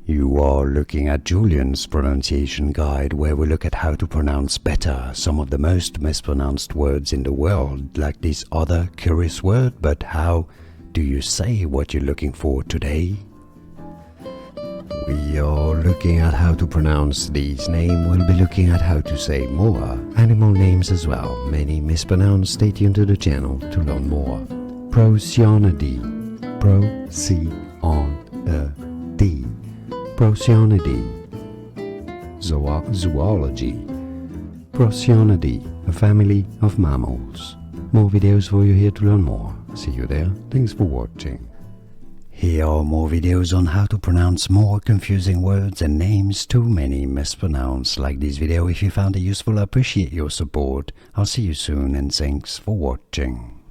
You are looking at Julian's pronunciation guide, where we look at how to pronounce better some of the most mispronounced words in the world, like this other curious word. But how do you say what you're looking for today? We are looking at how to pronounce these names. We'll be looking at how to say more animal names as well. Many mispronounced. Stay tuned to the channel to learn more. Procyonidae. Procyonidae. Procyonidae. Zoology. Procyonidae, a family of mammals. More videos for you here to learn more. See you there. Thanks for watching. Here are more videos on how to pronounce more confusing words and names too many mispronounced. Like this video if you found it useful. I appreciate your support. I'll see you soon and thanks for watching.